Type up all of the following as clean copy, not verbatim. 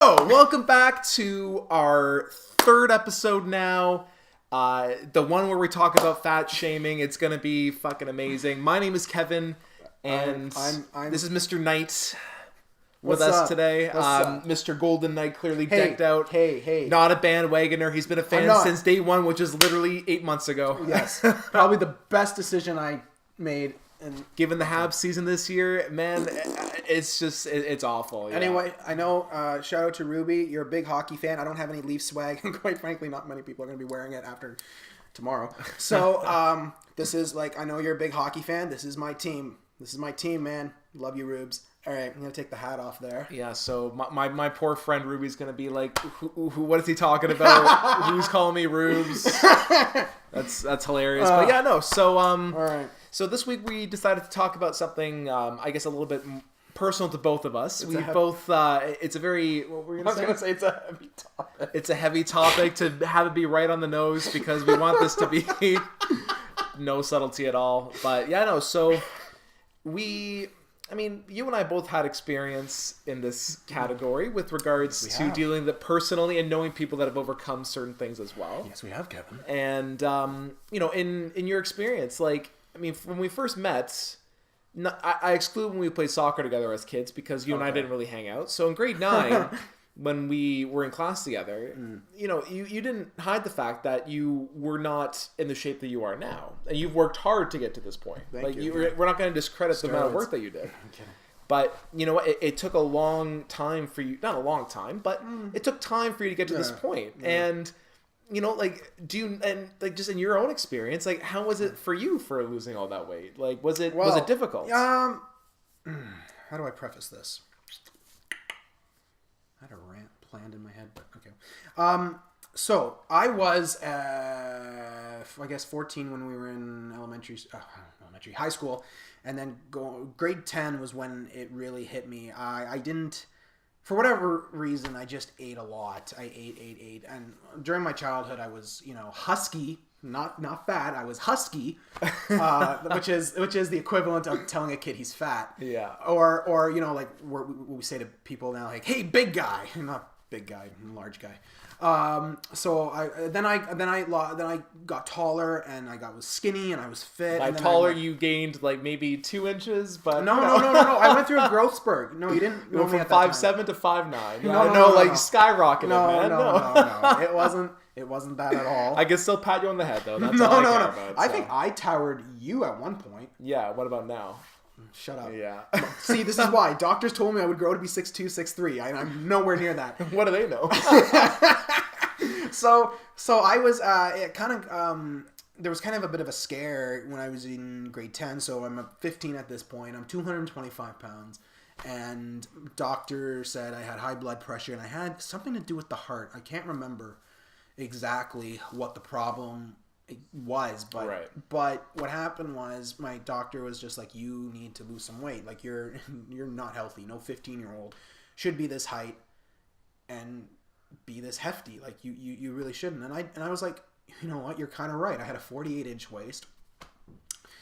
Oh, welcome back to our third episode now. The one where we talk about fat shaming. It's going to be fucking amazing. My name is Kevin, and this is Mr. Knight with us up? today. What's up? Mr. Golden Knight, clearly decked out. Hey. Not a bandwagoner. He's been a fan since day one, which is literally 8 months ago. Yes. Probably the best decision I made. And Given the Habs season this year, man, it's just, it's awful. Yeah. anyway, I know, shout out to Ruby. You're a big hockey fan. I don't have any Leaf swag. And quite frankly, not many people are going to be wearing it after tomorrow. So, this is like, I know you're a big hockey fan. This is my team. This is my team, man. Love you, Rubes. All right, I'm going to take the hat off there. Yeah, so my poor friend Ruby's going to be like, what is he talking about? Who's calling me Rubes? That's hilarious. But yeah, no, so, All right. So this week we decided to talk about something, I guess a little bit personal to both of us. It's a very, what were you going to say? It's a heavy topic. It's a heavy topic to have it be right on the nose because we want this to be no subtlety at all. But yeah, no, so you and I both had experience in this category with regards to dealing with it personally and knowing people that have overcome certain things as well. Yes, we have, Kevin. And, in your experience, when we first met, I exclude when we played soccer together as kids because you and I didn't really hang out. So in grade 9, when we were in class together, you didn't hide the fact that you were not in the shape that you are now. And you've worked hard to get to this point. Thank you. We're not going to discredit the amount of work that you did. I'm kidding. But you know what? It took a long time for you. Not a long time, but it took time for you to get to this point. Yeah. And just in your own experience, how was it for you for losing all that weight? Was it difficult? How do I preface this? I had a rant planned in my head, but okay. So I was, I guess 14 when we were in high school, and then grade 10 was when it really hit me. I didn't. For whatever reason, I just ate a lot. I ate. And during my childhood, I was, husky, not fat. I was husky, which is the equivalent of telling a kid he's fat. Yeah. Or what we say to people now, like, hey, big guy. Not big guy, large guy. So I got taller and I was skinny and I was fit. By and then taller, you gained maybe 2 inches, but no. I went through a growth spurt. No, you didn't. You went from 5'7" to 5'9". No. Skyrocketed, man. No. It wasn't that at all. I can still pat you on the head though. That's all I care about. I think I towered you at one point. Yeah. What about now? Shut up. Yeah. See, this is why doctors told me I would grow to be 6'2", 6'3". I'm nowhere near that. What do they know? So I was there was kind of a bit of a scare when I was in grade 10. So I'm 15 at this point. I'm 225 pounds. And doctor said I had high blood pressure and I had something to do with the heart. I can't remember exactly what the problem was, but what happened was my doctor was just like, you need to lose some weight. You're not healthy. No 15-year-old should be this height and be this hefty. You really shouldn't. And I was like, you know what? You're kind of right. I had a 48-inch waist.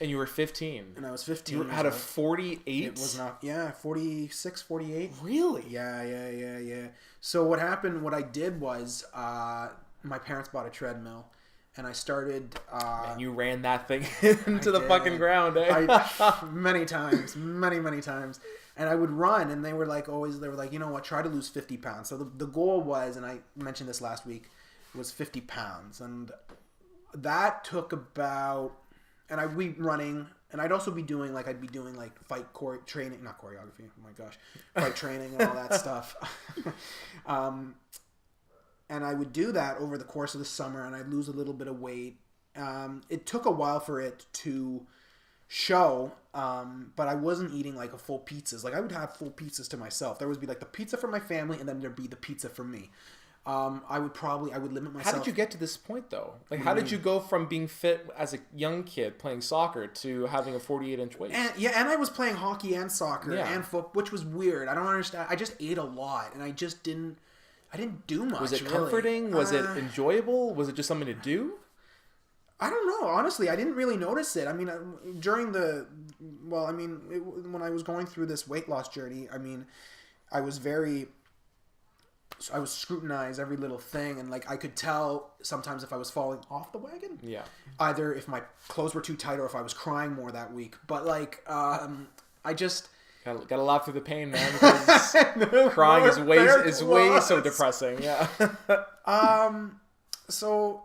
And you were 15. And I was 15. You had a 48? It was not, 46, 48. Really? Yeah. So what happened, what I did was, my parents bought a treadmill. And I started... and you ran that thing into the fucking ground, eh? Many times. Many times. And I would run, and they were like, you know what, try to lose 50 pounds. So the goal was, and I mentioned this last week, was 50 pounds. And that took about... And I'd be running, and I'd also be doing, fight training, not choreography, oh my gosh, fight training and all that stuff. And I would do that over the course of the summer, and I'd lose a little bit of weight. It took a while for it to show, but I wasn't eating a full pizzas. I would have full pizzas to myself. There would be the pizza for my family, and then there'd be the pizza for me. I would limit myself. How did you get to this point though? How did you go from being fit as a young kid playing soccer to having a 48-inch waist? And I was playing hockey and soccer and football, which was weird. I don't understand. I just ate a lot, and I didn't do much. Was it comforting? Really. Was it enjoyable? Was it just something to do? I don't know. Honestly, I didn't really notice it. I mean, when I was going through this weight loss journey, I was very I was scrutinized every little thing, and like I could tell sometimes if I was falling off the wagon. Yeah. Either if my clothes were too tight or if I was crying more that week. But like I just Gotta laugh through the pain, man. Because crying is way so depressing. Yeah. So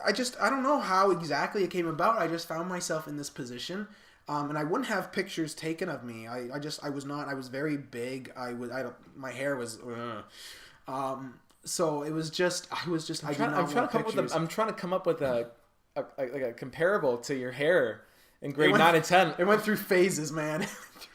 I don't know how exactly it came about. I just found myself in this position. And I wouldn't have pictures taken of me. I was very big. My hair was, so it was just, I'm trying to come up with a comparable to your hair in grade 9 and 10. It went through phases, man.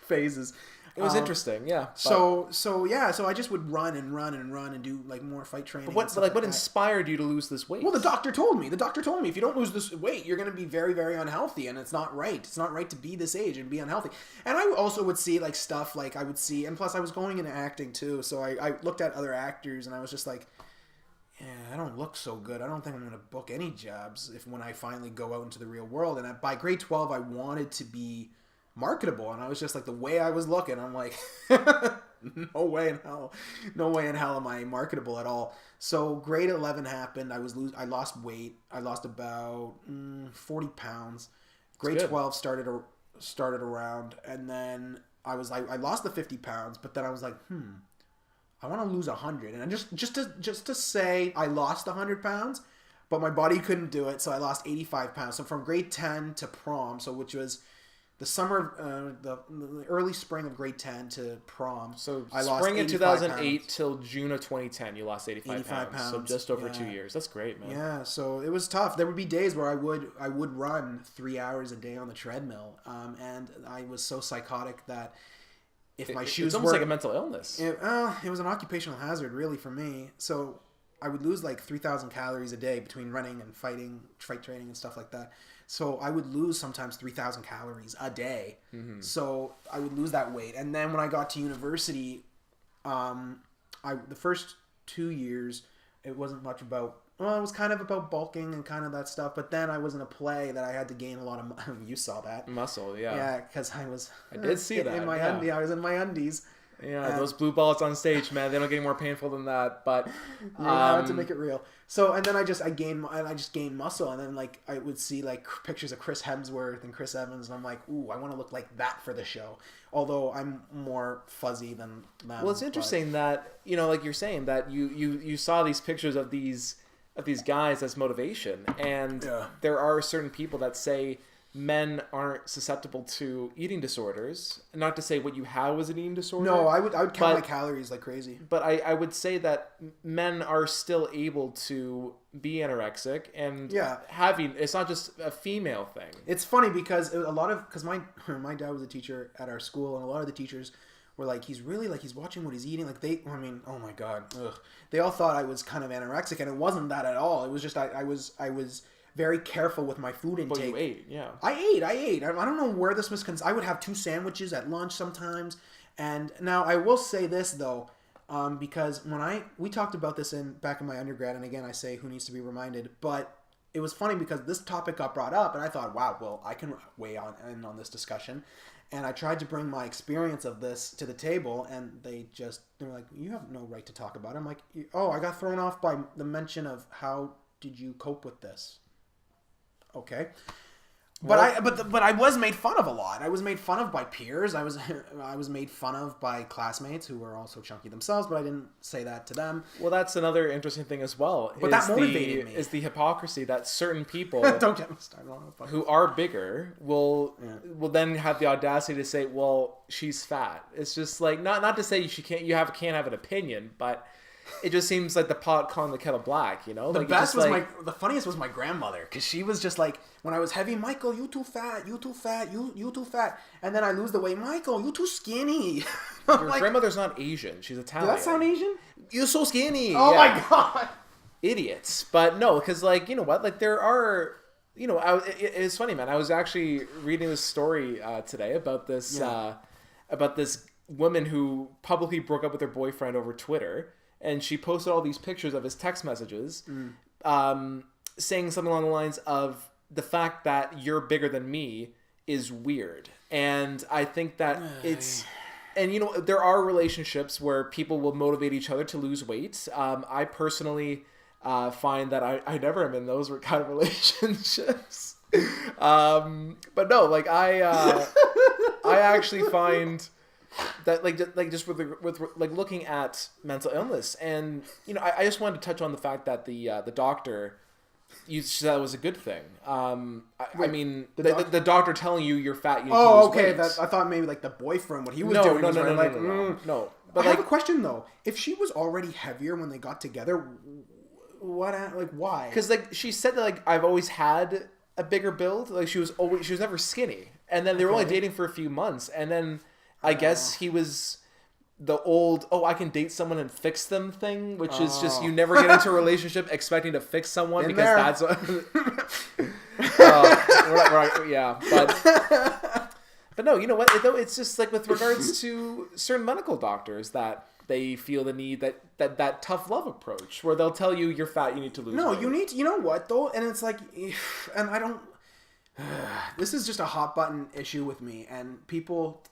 Phases. It was interesting, yeah. So I just would run and do like more fight training. But what inspired you to lose this weight? Well, the doctor told me if you don't lose this weight, you're going to be very, very unhealthy, and it's not right. It's not right to be this age and be unhealthy. And I also would see like stuff like and plus I was going into acting too, so I looked at other actors and I was just like, yeah, I don't look so good. I don't think I'm going to book any jobs when I finally go out into the real world. And by grade 12, I wanted to be marketable, and I was just like, the way I was looking, I'm like, no way in hell am I marketable at all. So grade 11 happened. I lost weight. I lost about 40 pounds. Grade 12 started around, and then I lost the 50 pounds, but then I was like, I want to lose 100, and just to say I lost 100 pounds, but my body couldn't do it, so I lost 85 pounds. So from grade 10 to prom, which was the summer, the early spring of grade 10 to prom. So I lost spring of 2008 pounds. Till June of 2010, you lost 85 pounds. So just over 2 years. That's great, man. Yeah, so it was tough. There would be days where I would run 3 hours a day on the treadmill, and I was so psychotic that if my shoes it's almost like a mental illness. It was an occupational hazard, really, for me. So I would lose like 3,000 calories a day between running and fight training and stuff like that. So I would lose sometimes 3,000 calories a day. Mm-hmm. So I would lose that weight. And then when I got to university, the first 2 years, it wasn't much about, it was kind of about bulking and kind of that stuff. But then I was in a play that I had to gain a lot of, you saw that. Muscle, yeah. Yeah, because I did see that. I was in my undies. Yeah, those blue balls on stage, man, they don't get any more painful than that. But to make it real. So and then I just gained muscle, and then like I would see like pictures of Chris Hemsworth and Chris Evans, and I'm like, ooh, I want to look like that for the show. Although I'm more fuzzy than them. Well, it's interesting that like you're saying that you saw these pictures of these guys as motivation, and there are certain people that say men aren't susceptible to eating disorders. Not to say what you have was an eating disorder. No, I would count my calories like crazy. But I would say that men are still able to be anorexic and it's not just a female thing. It's funny because my dad was a teacher at our school, and a lot of the teachers were like, he's watching what he's eating. Like oh my God, ugh. They all thought I was kind of anorexic, and it wasn't that at all. It was just I was very careful with my food intake. But you ate, yeah. I ate. I don't know where this I would have 2 sandwiches at lunch sometimes. And now I will say this though, because we talked about this back in my undergrad, and again I say who needs to be reminded, but it was funny because this topic got brought up, and I thought, wow, well, I can weigh on this discussion. And I tried to bring my experience of this to the table, and they were like, you have no right to talk about it. I'm like, oh, I got thrown off by the mention of how did you cope with this? Okay. But I was made fun of a lot. I was made fun of by peers. I was made fun of by classmates who were also chunky themselves, but I didn't say that to them. Well, that's another interesting thing as well. But that motivated me. Is the hypocrisy that certain people don't get me started on it, who are bigger will then have the audacity to say, "Well, she's fat." It's just like not to say you can't have an opinion, but it just seems like the pot calling the kettle black, The funniest was my grandmother, because she was just like, when I was heavy, Michael, you too fat, you too fat, you too fat, and then I lose the weight, Michael, you too skinny. Your grandmother's not Asian; she's Italian. Did that sound Asian? You're so skinny. Oh my God, idiots! But no, because there are. It's funny, man. I was actually reading this story today about this woman who publicly broke up with her boyfriend over Twitter. And she posted all these pictures of his text messages saying something along the lines of, the fact that you're bigger than me is weird. And I think that And you know, there are relationships where people will motivate each other to lose weight. I personally find that I never am in those kind of relationships. But no, like I actually find that like just with like looking at mental illness, and you know, I just wanted to touch on the fact that the doctor, you said that was a good thing. I mean, the doctor telling you you're fat. You need to lose weight. I thought maybe like the boyfriend, what he was doing. No. But I have a question though. If she was already heavier when they got together, why? Because like she said that like I've always had a bigger build. Like she was never skinny, and then they were only dating for a few months, and then I guess he was the old I can date someone and fix them thing, which is just you never get into a relationship expecting to fix someone because that's what yeah, but no, you know what though, it's just like with regards to certain medical doctors that they feel the need that tough love approach where they'll tell you you're fat, you need to lose weight. You need to, you know what though, and it's like, and I don't this is just a hot button issue with me, and people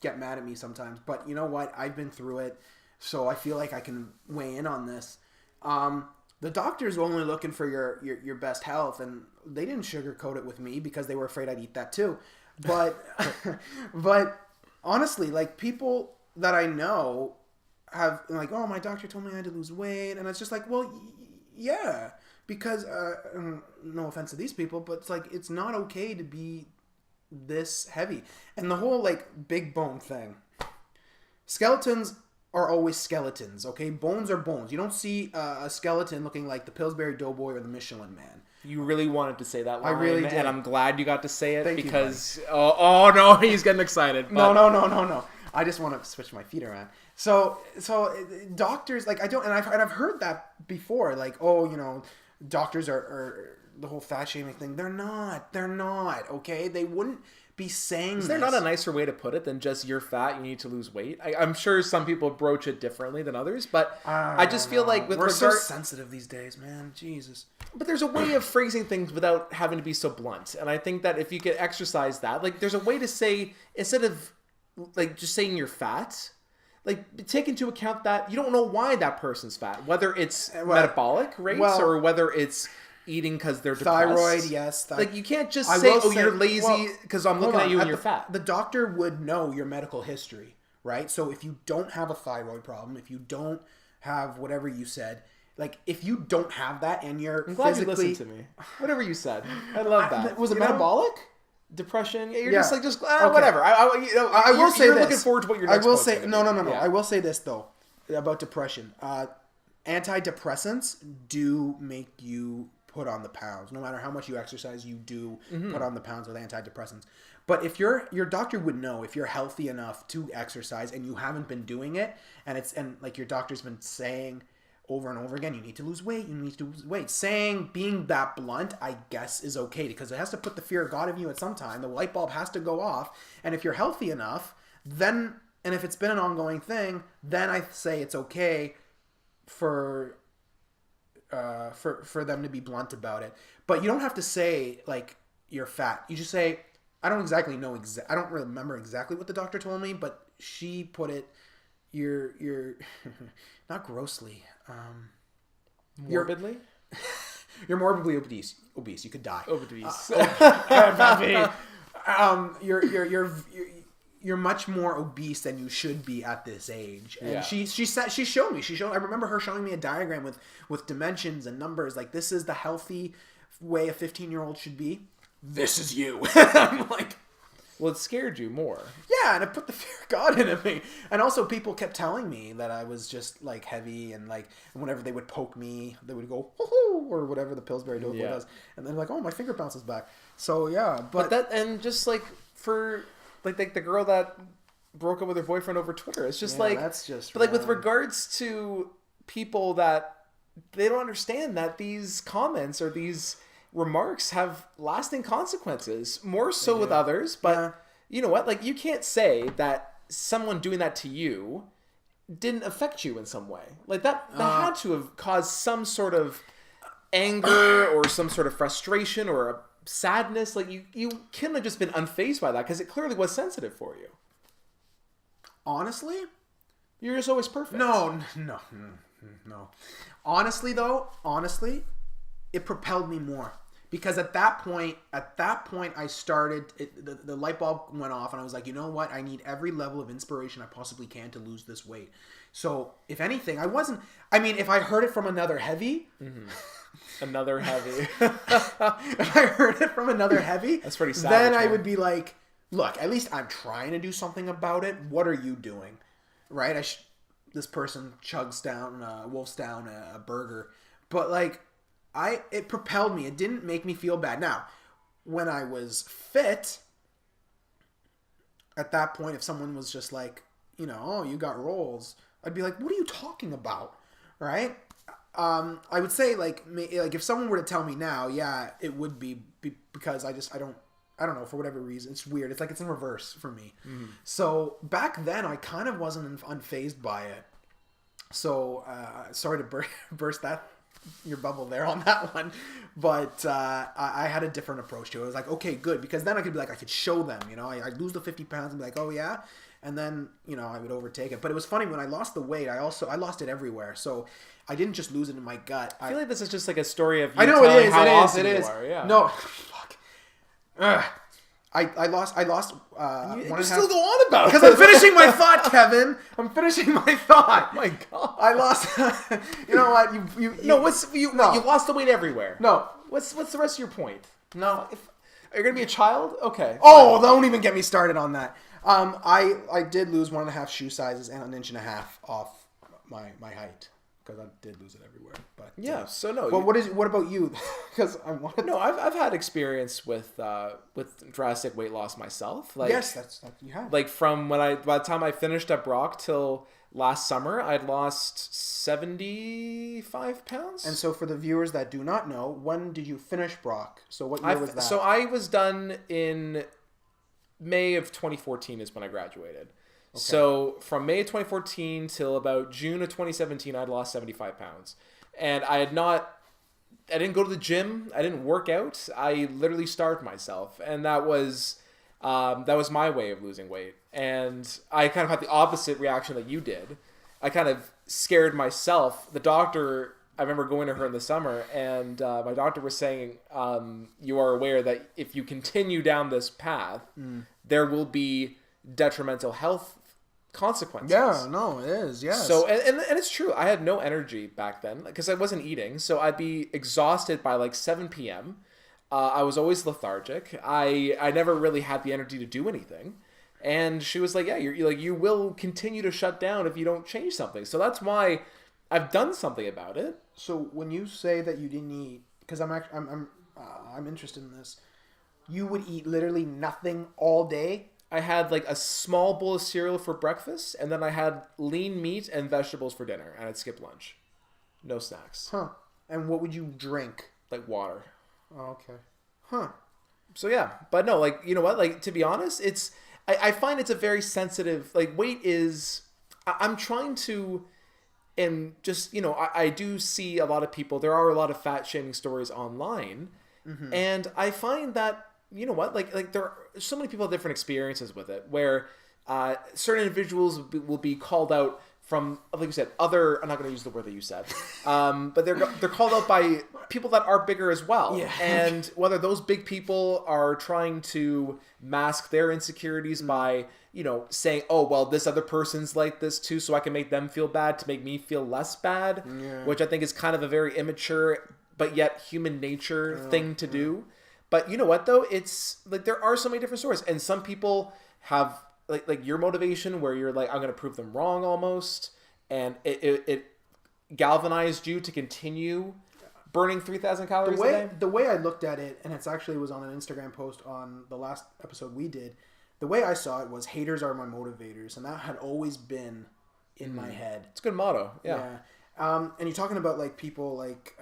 get mad at me sometimes, but you know what? I've been through it, so I feel like I can weigh in on this. The doctors were only looking for your best health, and they didn't sugarcoat it with me because they were afraid I'd eat that too. But but honestly, like people that I know have like, oh, my doctor told me I had to lose weight, and it's just like, well, yeah, because no offense to these people, but it's like it's not okay to be this heavy. And the whole like big bone thing, skeletons are always skeletons, okay? Bones are bones. You don't see a skeleton looking like the Pillsbury Doughboy or the Michelin Man. You really wanted to say that line, I really did, and I'm glad you got to say it. Thank because oh no, he's getting excited. But... No. I just want to switch my feet around. So doctors, like, I don't, and I've heard that before, like, oh, you know, doctors are the whole fat shaming thing. They're not, okay? They wouldn't be saying Is there not a nicer way to put it than just you're fat, you need to lose weight? I'm sure some people broach it differently than others, but I just feel like we're so sensitive these days, man. Jesus. But there's a way of phrasing things without having to be so blunt, and I think that if you could exercise that, like, there's a way to say, instead of like just saying you're fat, like take into account that you don't know why that person's fat, whether it's metabolic rates or whether it's eating because they're depressed. Thyroid, yes. Like you can't just say, you're lazy because I'm looking at you and you're fat. The doctor would know your medical history, right? So if you don't have a thyroid problem, if you don't have whatever you said, like if you don't have that and you're I'm glad you listened to me. Whatever you said, I love that. Was it metabolic? Depression? Yeah, you're just okay. Whatever. I will say you're this. Looking forward to what your next I will say no. Yeah. I will say this though about depression. Antidepressants do make you put on the pounds. No matter how much you exercise, you do put on the pounds with antidepressants. But if your doctor would know if you're healthy enough to exercise and you haven't been doing it, and like your doctor's been saying over and over again, you need to lose weight, being that blunt, I guess, is okay, because it has to put the fear of God in you at some time. The light bulb has to go off, and if you're healthy enough, then, and if it's been an ongoing thing, then I say it's okay for them to be blunt about it. But you don't have to say like you're fat. You just say, I don't exactly know I don't remember exactly what the doctor told me, but she put it, you're not grossly, morbidly. You're morbidly obese. You could die. Obese. You're much more obese than you should be at this age. And she showed me. I remember her showing me a diagram with dimensions and numbers. Like, this is the healthy way a 15-year-old should be. This is you. I'm like, well, it scared you more. Yeah, and it put the fear of God into me. And also, people kept telling me that I was just like heavy, and like whenever they would poke me, they would go hoo-hoo, or whatever the Pillsbury Doughboy does, and then like, oh, my finger bounces back. So yeah, but that, and just like for like the girl that broke up with her boyfriend over Twitter, it's just like that's just. But like with regards to people that they don't understand that these comments or these remarks have lasting consequences, more so with others, but you know what, like you can't say that someone doing that to you didn't affect you in some way. Like that had to have caused some sort of anger or some sort of frustration or a sadness. Like you couldn't have just been unfazed by that, because it clearly was sensitive for you. Honestly, You're just always perfect. no. Honestly, it propelled me more. Because at that point, I started. The light bulb went off, and I was like, you know what? I need every level of inspiration I possibly can to lose this weight. So, if anything, I wasn't. I mean, if I heard it from another heavy, Another heavy. if I heard it from another heavy, That's pretty savage, then I man. would be like, look, at least I'm trying to do something about it. What are you doing? Right? This person wolfs down a burger, but like. It propelled me. It didn't make me feel bad. Now, when I was fit, at that point, if someone was just like, oh, you got rolls, I'd be like, what are you talking about? Right? I would say like if someone were to tell me now, yeah, it would be because I don't know, for whatever reason. It's weird. It's like it's in reverse for me. Mm-hmm. So back then, I kind of wasn't unfazed by it. So sorry to burst your bubble there on that one, but I had a different approach to it. I was like, okay, good, because then I could be like, I could show them, I'd lose the 50 pounds and be like, oh yeah, and then I would overtake it. But it was funny when I lost the weight, I lost it everywhere. So I didn't just lose it in my gut. I feel like this is just like a story of you I know telling it is. how It awesome is. you are. Yeah. No, fuck. I lost. You still go on about it because I'm finishing my thought, Kevin. I'm finishing my thought. Oh my God. I lost. You know what? You You lost the weight everywhere. No. What's the rest of your point? No. Are you gonna be a child? Okay. Oh, don't even get me started on that. I did lose 1.5 shoe sizes and 1.5 inches off my height. Because I did lose it everywhere, but yeah. So no. Well, what about you? Because I wanted. No, I've had experience with drastic weight loss myself. Like, yes, that's you have. Like from by the time I finished at Brock till last summer, I'd lost 75 pounds. And so, for the viewers that do not know, when did you finish Brock? So what year was that? So I was done in May of 2014 is when I graduated. Okay. So from May of 2014 till about June of 2017, I'd lost 75 pounds. And I didn't go to the gym. I didn't work out. I literally starved myself. And that was my way of losing weight. And I kind of had the opposite reaction that you did. I kind of scared myself. The doctor, I remember going to her in the summer, and my doctor was saying, you are aware that if you continue down this path, there will be detrimental health consequences. Yeah, no, it is. Yes. So and it's true. I had no energy back then because I wasn't eating. So I'd be exhausted by like 7 p.m. I was always lethargic. I never really had the energy to do anything. And she was like, "Yeah, you will continue to shut down if you don't change something." So that's why I've done something about it. So when you say that you didn't eat, because I'm interested in this, you would eat literally nothing all day. I had like a small bowl of cereal for breakfast, and then I had lean meat and vegetables for dinner, and I'd skip lunch. No snacks. Huh. And what would you drink? Like water. Oh, okay. Huh. So yeah, but no, like, you know what? Like, to be honest, I find it's a very sensitive, like, weight is, I'm trying to, and just, I do see a lot of people, there are a lot of fat shaming stories online, and I find that, you know what, like there are so many people have different experiences with it, where certain individuals will be called out from, like you said, other, I'm not going to use the word that you said, but they're called out by people that are bigger as well. Yeah. And whether those big people are trying to mask their insecurities by, saying, oh, well, this other person's like this too, so I can make them feel bad to make me feel less bad, which I think is kind of a very immature, but yet human nature thing to do. But you know what, though? It's like there are so many different stories, and some people have like your motivation where you're like, I'm going to prove them wrong almost, and it galvanized you to continue burning 3,000 calories a day. The way I looked at it, and it actually was on an Instagram post on the last episode we did, the way I saw it was haters are my motivators, and that had always been in my head. It's a good motto. Yeah. And you're talking about like people like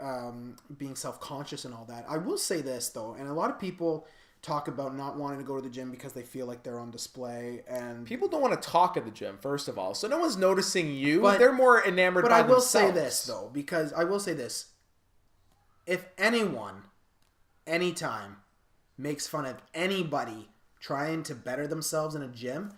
being self-conscious and all that. I will say this though, and a lot of people talk about not wanting to go to the gym because they feel like they're on display, and people don't want to talk at the gym, first of all, so no one's noticing you, but they're more enamored by themselves. But I will say this though, because I will say this, if anyone anytime makes fun of anybody trying to better themselves in a gym,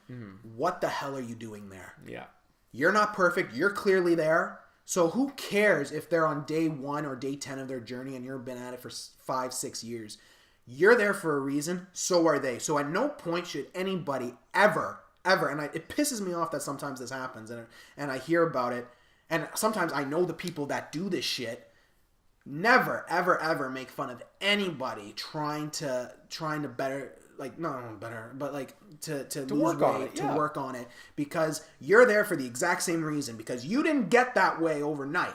what the hell are you doing there? Yeah. You're not perfect. You're clearly there. So who cares if they're on day 1 or day 10 of their journey and you've been at it for 5-6 years? You're there for a reason. So are they. So at no point should anybody ever, and it pisses me off that sometimes this happens and I hear about it. And sometimes I know the people that do this shit. Never, ever, ever make fun of anybody trying to better, like, not better, but like to lose work on weight, it, to work on it, because you're there for the exact same reason, because you didn't get that way overnight.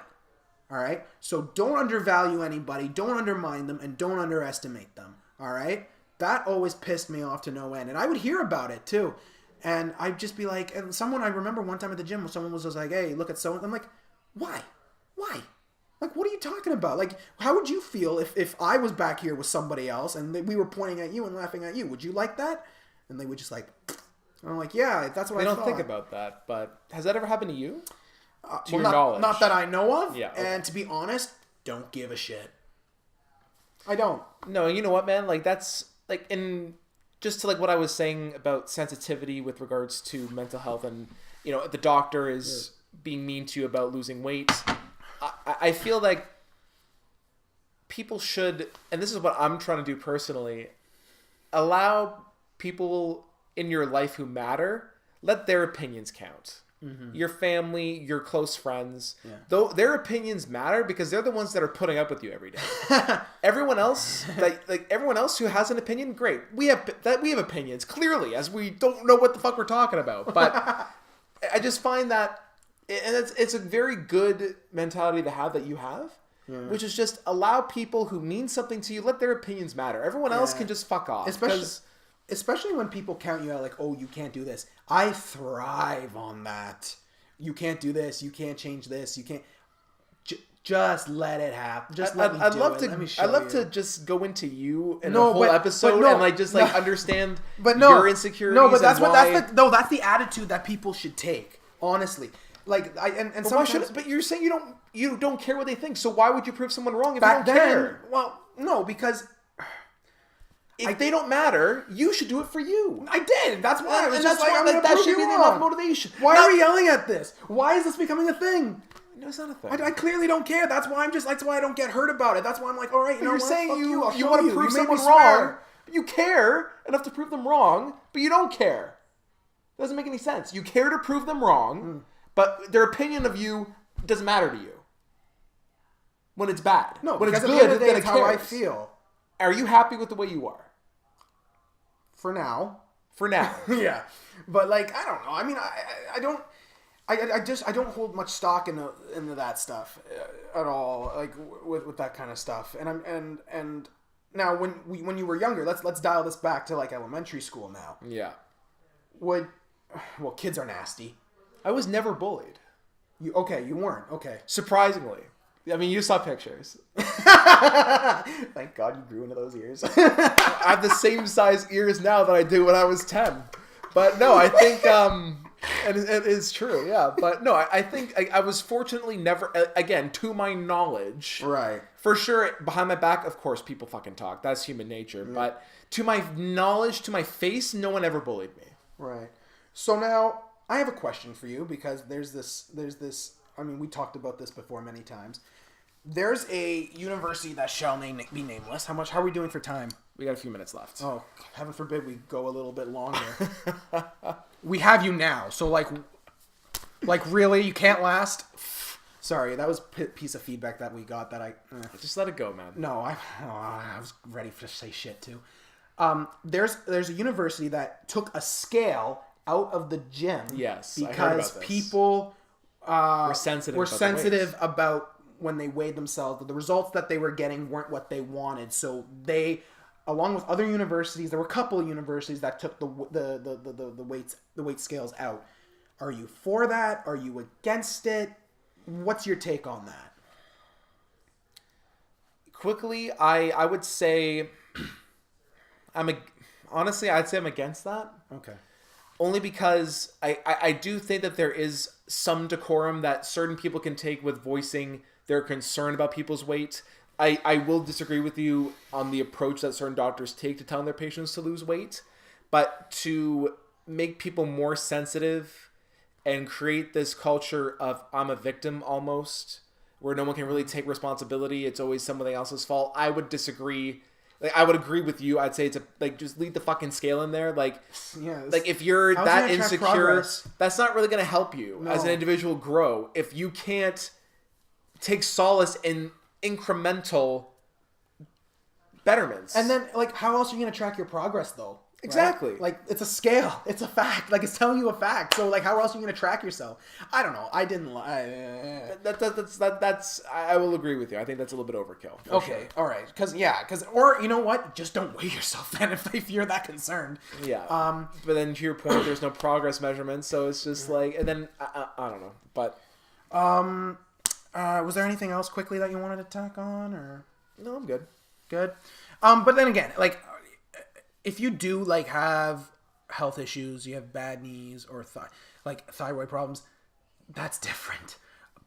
All right. So don't undervalue anybody, don't undermine them, and don't underestimate them. All right. That always pissed me off to no end, and I would hear about it too, and I'd just be like, and I remember one time at the gym, someone was just like, "Hey, look at someone." I'm like, why? Like, what are you talking about? Like, how would you feel if I was back here with somebody else and we were pointing at you and laughing at you? Would you like that? And they would just like, I'm like, yeah, that's what I thought. They don't think about that, but has that ever happened to you? To your not, knowledge? Not that I know of. Yeah. Okay. And to be honest, don't give a shit. I don't. No, you know what, man? Like, that's, like, in, just to, like, what I was saying about sensitivity with regards to mental health and, you know, the doctor is being mean to you about losing weight. I feel like people should, and this is what I'm trying to do personally, allow people in your life who matter, let their opinions count. Mm-hmm. Your family, your close friends, though their opinions matter because they're the ones that are putting up with you every day. Everyone else, like everyone else who has an opinion, great. We have opinions clearly, as we don't know what the fuck we're talking about. But I just find that. And it's a very good mentality to have that you have, which is just allow people who mean something to you, let their opinions matter. Everyone else can just fuck off. Especially when people count you out like, oh, you can't do this. I thrive on that. You can't do this. You can't change this. You can't. Just let it happen. Just let me do it. Let me show I'd love you. to just go into you in a whole episode and like just like understand your insecurities. No, but that's that's the attitude that people should take. Honestly. Like and but why should? But you're saying you don't care what they think. So why would you prove someone wrong if back you don't care? Well, no, because if they don't matter, you should do it for you. I did. That's why. And that's why that should be enough motivation. Why are we yelling at this? Why is this becoming a thing? No, it's not a thing. I clearly don't care. That's why that's why I don't get hurt about it. That's why I'm like, all right, you're what? saying you want to prove someone wrong. You care enough to prove them wrong, but you don't care. It doesn't make any sense. You care to prove them wrong. But their opinion of you doesn't matter to you when it's bad. No, when it's good, then it's it how cares. I feel. Are you happy with the way you are? For now. Yeah, but like I don't know. I mean, I don't hold much stock into that stuff at all. Like with that kind of stuff. And now when you were younger, let's dial this back to like elementary school now. Yeah. Well, kids are nasty. I was never bullied. You weren't. Okay. Surprisingly. I mean, you saw pictures. Thank God you grew into those ears. I have the same size ears now that I did when I was 10. But no, I think, and it is true, yeah. But no, I think I was fortunately never, again, to my knowledge. Right. For sure, behind my back, of course, people fucking talk. That's human nature. Yeah. But to my knowledge, to my face, no one ever bullied me. Right. So now, I have a question for you because there's this. I mean, we talked about this before many times. There's a university that shall be nameless. How are we doing for time? We got a few minutes left. Oh, heaven forbid we go a little bit longer. We have you now, so like really, you can't last. Sorry, that was a piece of feedback that we got that just let it go, man. No, I was ready to say shit too. There's a university that took a scale out of the gym. Yes, because people were sensitive about when they weighed themselves. The results that they were getting weren't what they wanted. So they, along with other universities, there were a couple of universities that took the weight scales out. Are you for that? Are you against it? What's your take on that? Quickly, I would say honestly, I'd say I'm against that. Okay. Only because I do think that there is some decorum that certain people can take with voicing their concern about people's weight. I will disagree with you on the approach that certain doctors take to telling their patients to lose weight. but to make people more sensitive and create this culture of I'm a victim almost, where no one can really take responsibility. It's always somebody else's fault. I would disagree. Like, I would agree with you. I'd say it's just leave the fucking scale in there. Like, if you're that insecure, that's not really going to help you as an individual grow. If you can't take solace in incremental betterments. And then, like, how else are you going to track your progress, though? Exactly. Right? Like, it's a scale. It's a fact. Like, it's telling you a fact. So, like, how else are you going to track yourself? I don't know. I didn't lie. That's I will agree with you. I think that's a little bit overkill. Okay. Sure. All right. Or, you know what? Just don't weigh yourself then if you're that concerned. Yeah. But then to your point, there's no progress measurements. So it's just like, and then, I don't know. But. Was there anything else quickly that you wanted to tack on, or? No, I'm good. Good. But then again, like, if you do, like, have health issues, you have bad knees or thyroid problems, that's different.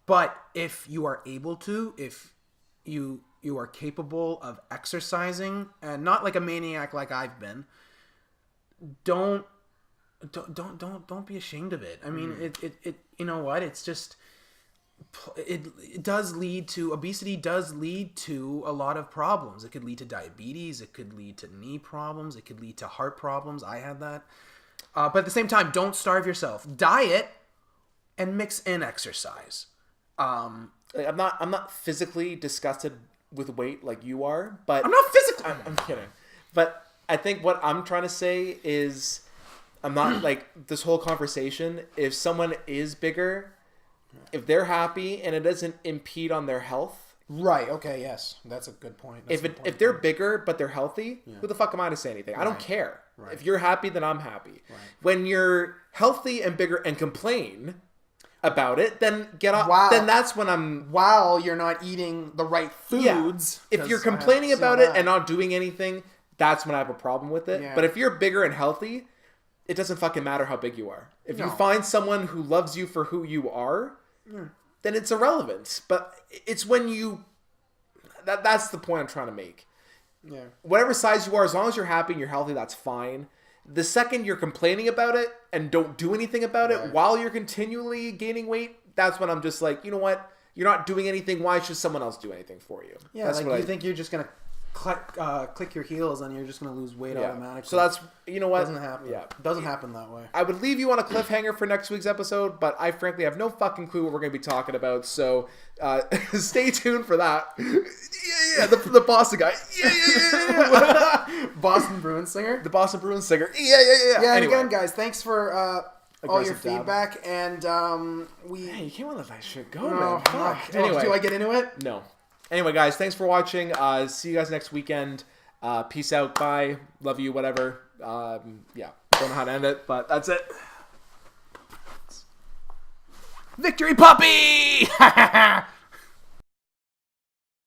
But if you are able to, if you are capable of exercising, and not like a maniac like I've been, don't be ashamed of it. I mean, it you know what? It's just, it does lead to, obesity does lead to a lot of problems. It could lead to diabetes. It could lead to knee problems. It could lead to heart problems. I had that. But at the same time, don't starve yourself. Diet and mix in exercise. I'm not physically disgusted with weight like you are, but I'm not physically. I'm kidding. But I think what I'm trying to say is, I'm not like this whole conversation. If someone is bigger, if they're happy and it doesn't impede on their health. Right. Okay. Yes. That's a good point. If they're bigger but they're healthy, who the fuck am I to say anything? I don't care. Right. If you're happy, then I'm happy. Right. When you're healthy and bigger and complain about it, then get off. Wow. Then that's when I'm. While you're not eating the right foods. Yeah. If you're complaining about it and not doing anything, that's when I have a problem with it. Yeah. But if you're bigger and healthy, it doesn't fucking matter how big you are. If you find someone who loves you for who you are, then it's irrelevant. But it's when you... That's the point I'm trying to make. Yeah. Whatever size you are, as long as you're happy and you're healthy, that's fine. The second you're complaining about it and don't do anything about it while you're continually gaining weight, that's when I'm just like, you know what? You're not doing anything. Why should someone else do anything for you? Yeah, that's like you think you're just going to click your heels and you're just going to lose weight automatically. So that's, you know what? Doesn't happen. Yeah. Doesn't happen that way. I would leave you on a cliffhanger for next week's episode, but I frankly have no fucking clue what we're going to be talking about. So stay tuned for that. The Boston guy. Boston Bruins singer. The Boston Bruins singer. Yeah. Anyway. Again, guys, thanks for all your feedback. And you can't let that shit go, man. Fuck. Anyway, do I get into it? No. Anyway, guys, thanks for watching. See you guys next weekend. Peace out. Bye. Love you. Whatever. Don't know how to end it, but that's it. Victory puppy!